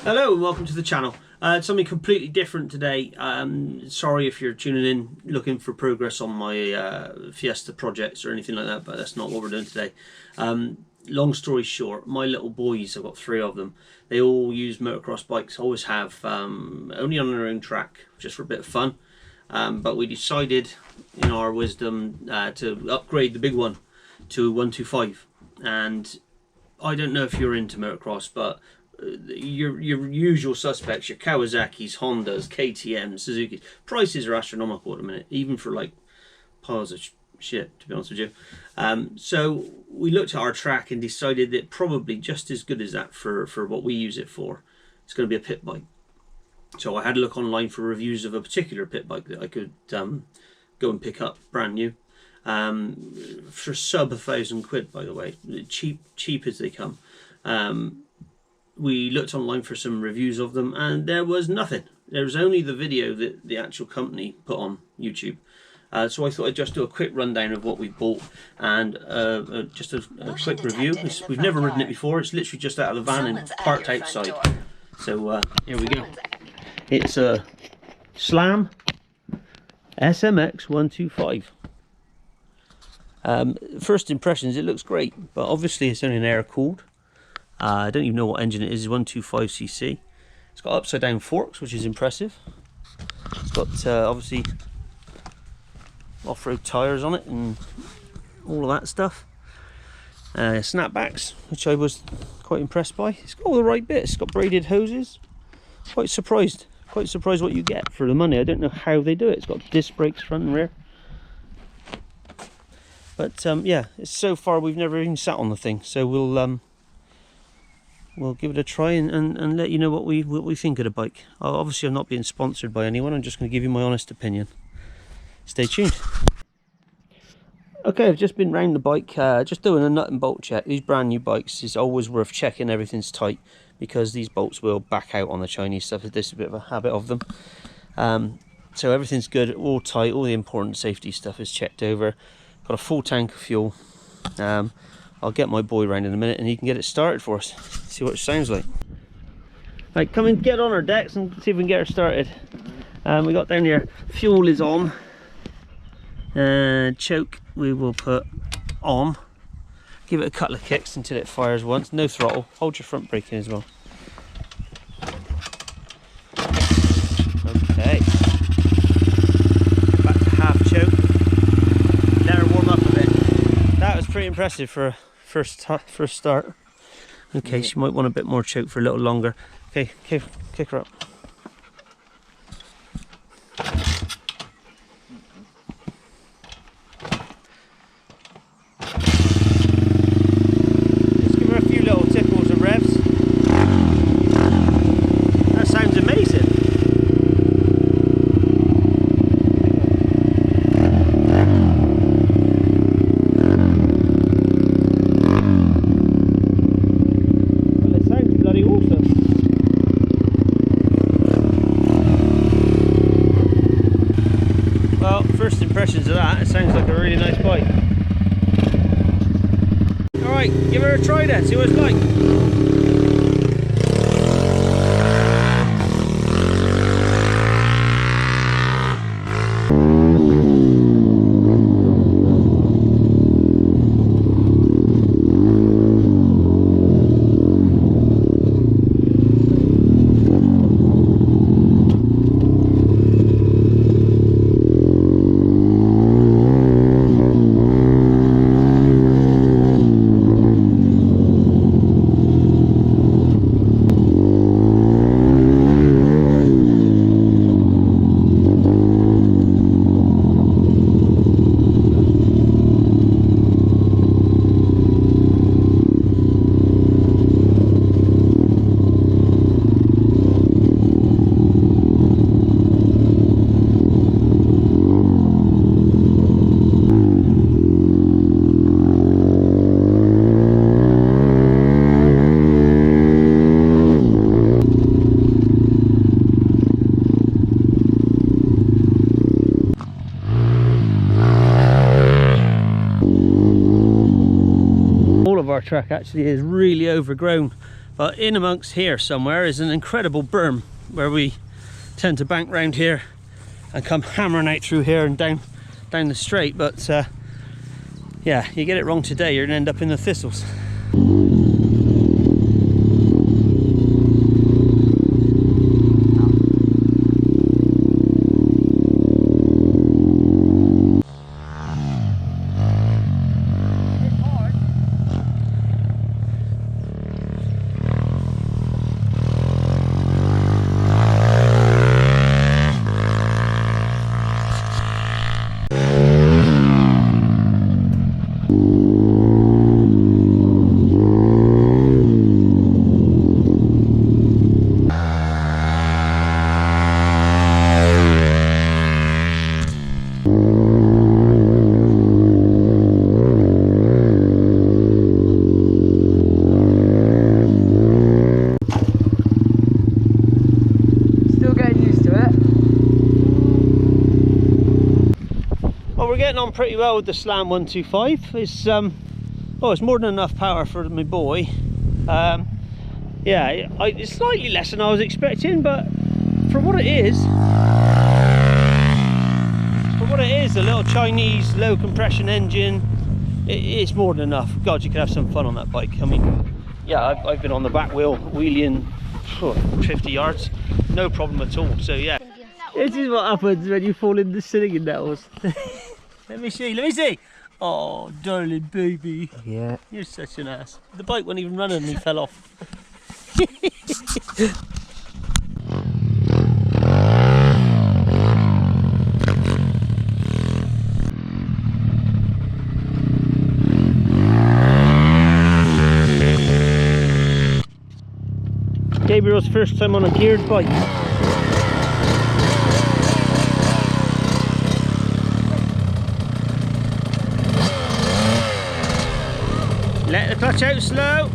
Hello and welcome to the channel. Something completely different today. Sorry if you're tuning in looking for progress on my Fiesta projects or anything like that, but that's not what we're doing today. Long story short, my little boys, I've got 3 of them, they all use motocross bikes, always have, only on their own track, just for a bit of fun. But we decided, in our wisdom, to upgrade the big one to 125. And I don't know if you're into motocross, but your usual suspects, your Kawasaki's, Hondas, KTM's, Suzuki's, prices are astronomical at the minute, even for like piles of shit, to be honest with you. So we looked at our track and decided that probably just as good as that for what we use it for, it's going to be a pit bike. So I had a look online for reviews of a particular pit bike that I could go and pick up brand new, for sub £1,000, by the way, cheap as they come. We looked online for some reviews of them and there was nothing. There was only the video that the actual company put on YouTube. So I thought I'd just do a quick rundown of what we bought and just a quick review. We've never ridden it before. It's literally just out of the van and parked outside. So here we go. It's a Slam SMX125. First impressions, it looks great, but obviously it's only an air cooled. I don't even know what engine it is. 125cc. It's got upside down forks, which is impressive. It's got obviously off-road tyres on it and all of that stuff. Snapbacks, which I was quite impressed by. It's got all the right bits. It's got braided hoses. Quite surprised what you get for the money. I don't know how they do it. It's got disc brakes front and rear. But yeah, so far we've never even sat on the thing, so we'll give it a try and let you know what we think of the bike. Obviously I'm not being sponsored by anyone, I'm just going to give you my honest opinion. Stay tuned. Okay, I've just been round the bike, just doing a nut and bolt check. These brand new bikes is always worth checking everything's tight, because these bolts will back out on the Chinese stuff. This is a bit of a habit of them. So everything's good, all tight, all the important safety stuff is checked over. Got a full tank of fuel. I'll get my boy round in a minute and he can get it started for us. See what it sounds like. Right, come and get on our decks and see if we can get her started. We got down here, fuel is on. Choke we will put on. Give it a couple of kicks until it fires once. No throttle. Hold your front brake in as well. Okay. Back to half choke. Let her warm up a bit. That was pretty impressive for a first start. Okay, yeah. She might want a bit more choke for a little longer. Okay, kick her up. Just give her a few little tickles and revs. That sounds amazing. Well, first impressions of that, it sounds like a really nice bike. Alright, give her a try then, see what it's like. our track actually is really overgrown But in amongst here somewhere is an incredible berm where we tend to bank round here and come hammering out through here and down the straight. But yeah, you get it wrong today, you're gonna end up in the thistles. On pretty well with the SMX125. It's it's more than enough power for my boy. Yeah, it's slightly less than I was expecting, but for what it is, a little Chinese low compression engine, it's more than enough. God, you could have some fun on that bike. I mean, yeah, I've been on the back wheel wheeling 50 yards, no problem at all. So yeah, this is what happens when you fall into singing nettles. Let me see. Oh, darling baby. Yeah. You're such an ass. The bike wasn't even running and he fell off. Gabriel's first time on a geared bike. Let the clutch out slow,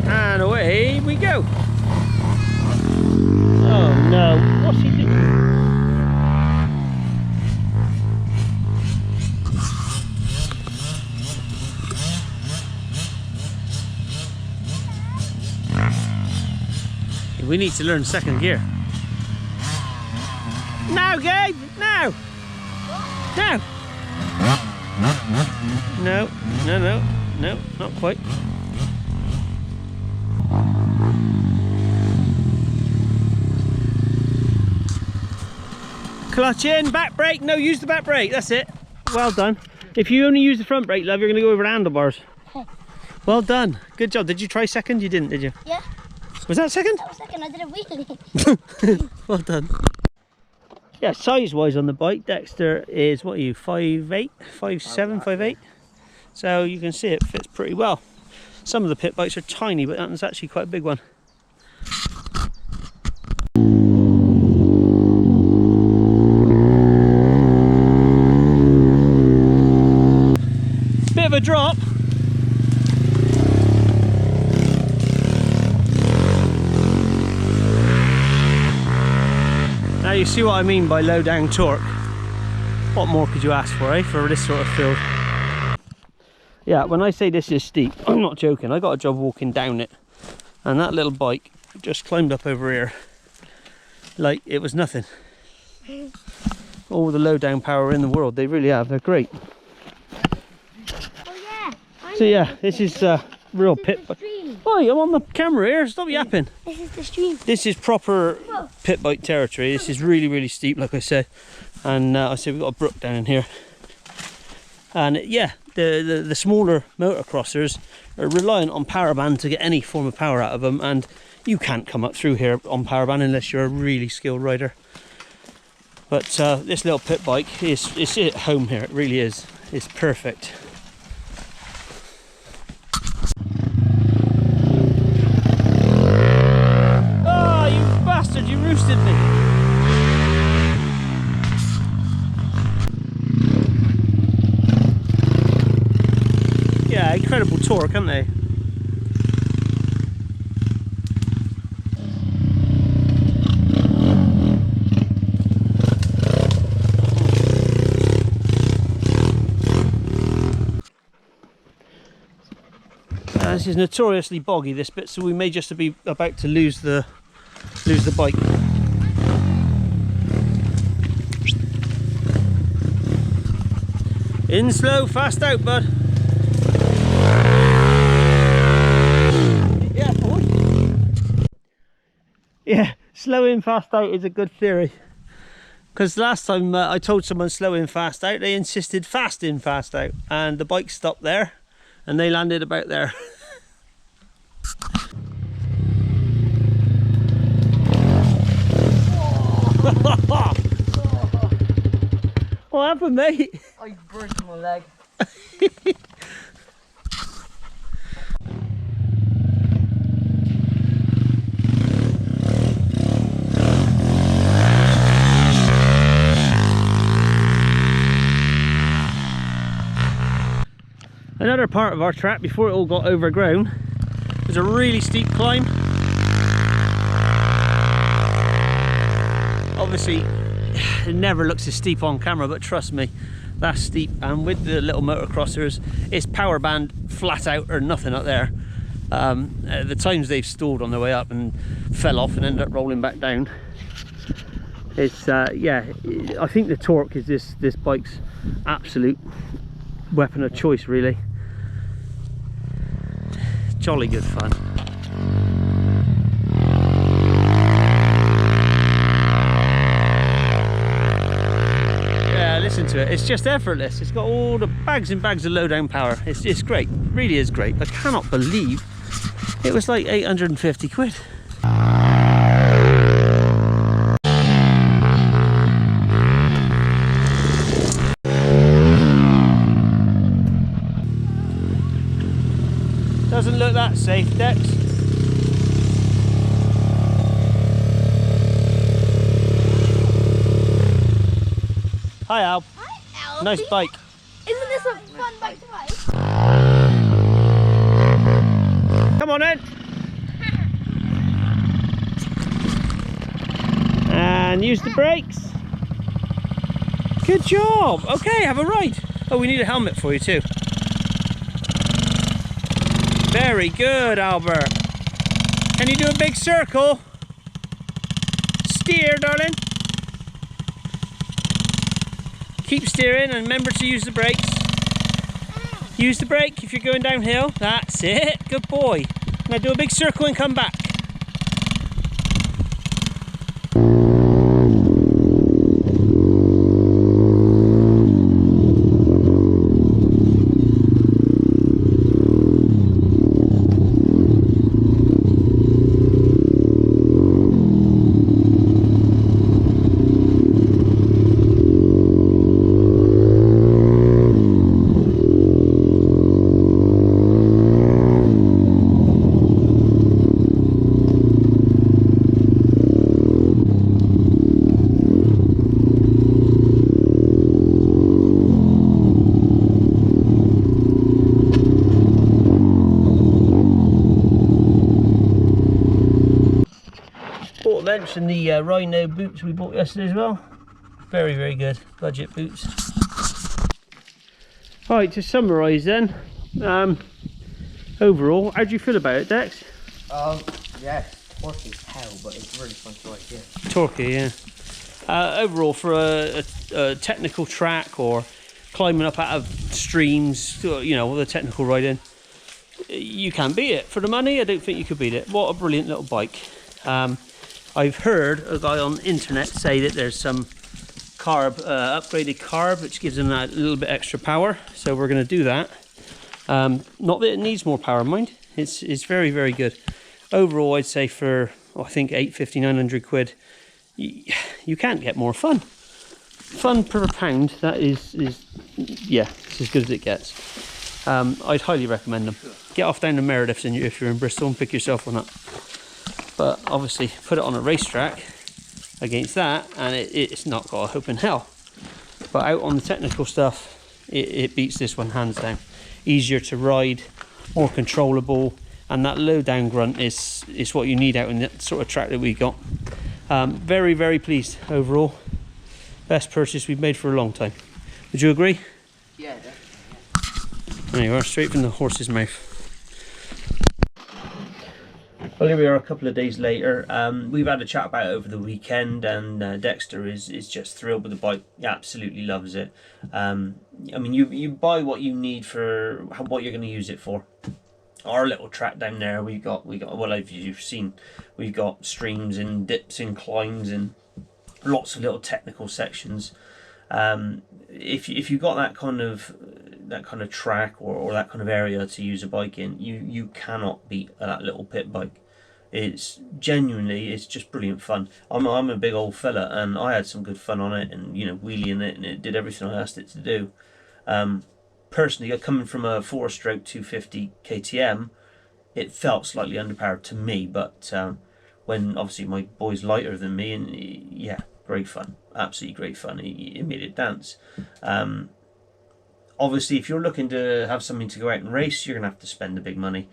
and away we go. Oh no, what's he doing? We need to learn second gear. Now, Gabe, now! Now! No, not quite. Clutch in, back brake. No, use the back brake. That's it. Well done. If you only use the front brake, love, you're going to go over the handlebars. Well done. Good job. Did you try second? You didn't, did you? Yeah. Was that second? That was second. I did a wheelie. Well done. Yeah, size-wise on the bike, Dexter is, what are you, 5'8", 5'7", 5'8"? So you can see it fits pretty well. Some of the pit bikes are tiny, but that one's actually quite a big one. Bit of a drop. Now you see what I mean by low down torque. What more could you ask for, for this sort of field? Yeah, when I say this is steep, I'm not joking. I got a job walking down it, and that little bike just climbed up over here like it was nothing. All the low down power in the world, they really have. They're great. Oh yeah. So yeah, this is real pit bike. Oh, I'm on the camera here. Stop yapping. This is the stream. This is proper pit bike territory. This is really, really steep, like I said. And I said we've got a brook down in here. And yeah, the smaller motocrossers are reliant on power band to get any form of power out of them, and you can't come up through here on power band unless you're a really skilled rider. But this little pit bike is at home here. It really is. It's perfect. Oh, you bastard! You roosted me. Yeah, incredible torque, aren't they? This is notoriously boggy, this bit, so we may just be about to lose the bike. In slow, fast out, bud. Yeah, boy. Yeah, slow in, fast out is a good theory. Because last time I told someone slow in, fast out, they insisted fast in, fast out, and the bike stopped there, and they landed about there. What happened, mate? I broke my leg. Another part of our track before it all got overgrown was a really steep climb. Obviously it never looks as steep on camera, but trust me, that's steep. And with the little motocrossers, it's power band flat out or nothing up there. The times they've stalled on their way up and fell off and ended up rolling back down, it's yeah, I think the torque is this bike's absolute weapon of choice, really. Jolly good fun. Yeah, listen to it, it's just effortless. It's got all the bags and bags of low down power. It's great, really is great. I cannot believe it was like 850 quid. Doesn't look that safe, Dex. Hi, Al. Hi, Al. Nice bike. Isn't this a fun bike to ride? Come on in. And use the brakes. Good job. Okay, have a ride. Oh, we need a helmet for you too. Very good, Albert. Can you do a big circle? Steer, darling. Keep steering and remember to use the brakes. Use the brake if you're going downhill. That's it. Good boy. Now do a big circle and come back. Mention the Rhino boots we bought yesterday as well. Very, very good budget boots. Alright, to summarise then, overall, how do you feel about it, Dex? Yes, torquey as hell, but it's really fun to ride, yeah. Torquey, yeah. Overall, for a technical track or climbing up out of streams, you know, with a technical riding, you can beat it. For the money, I don't think you could beat it. What a brilliant little bike. I've heard a guy on the internet say that there's some upgraded carb, which gives them that little bit extra power. So we're going to do that. Not that it needs more power, mind. It's very, very good. Overall, I'd say for, I think, 850, 900 quid, you can't get more fun. Fun per pound, that is yeah, it's as good as it gets. I'd highly recommend them. Get off down to Meredith's if you're in Bristol and pick yourself one up. But obviously put it on a racetrack against that and it's not got a hope in hell. But out on the technical stuff, it beats this one hands down. Easier to ride, more controllable, and that low down grunt is what you need out in that sort of track that we got. Very, very pleased overall. Best purchase we've made for a long time. Would you agree? Yeah, definitely. There you are, straight from the horse's mouth. Well, here we are a couple of days later. We've had a chat about it over the weekend, and Dexter is just thrilled with the bike. He absolutely loves it. I mean, you buy what you need for what you're going to use it for. Our little track down there, we got well, as you've seen, we've got streams and dips and climbs and lots of little technical sections. If you got that kind of track or that kind of area to use a bike in, you cannot beat that little pit bike. It's just brilliant fun. I'm a big old fella, and I had some good fun on it, and wheeling it, and it did everything I asked it to do. Personally, coming from a 4-stroke 250 KTM, it felt slightly underpowered to me, but when obviously my boy's lighter than me, and yeah, great fun, absolutely great fun. It made it dance. Obviously, if you're looking to have something to go out and race, you're going to have to spend the big money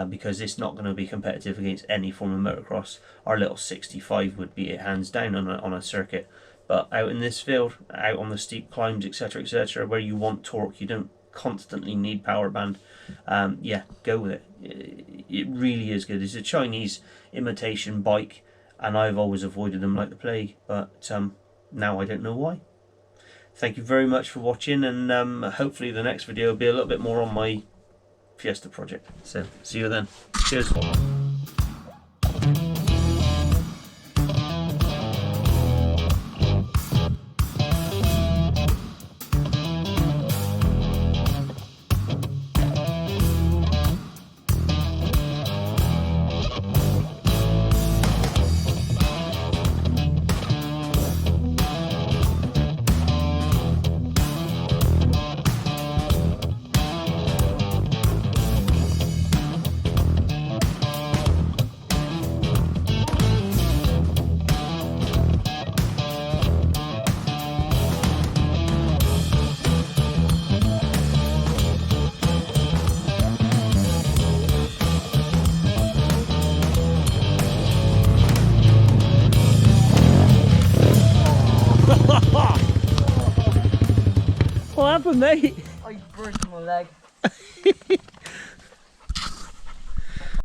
because it's not going to be competitive against any form of motocross. Our little 65 would be it hands down on a circuit. But out in this field, out on the steep climbs, etc., etc., where you want torque, you don't constantly need power band. Yeah, go with it. It really is good. It's a Chinese imitation bike, and I've always avoided them like the plague. But now I don't know why. Thank you very much for watching, and hopefully the next video will be a little bit more on my Fiesta project. So, see you then. Cheers. What happened, mate? I burst my leg.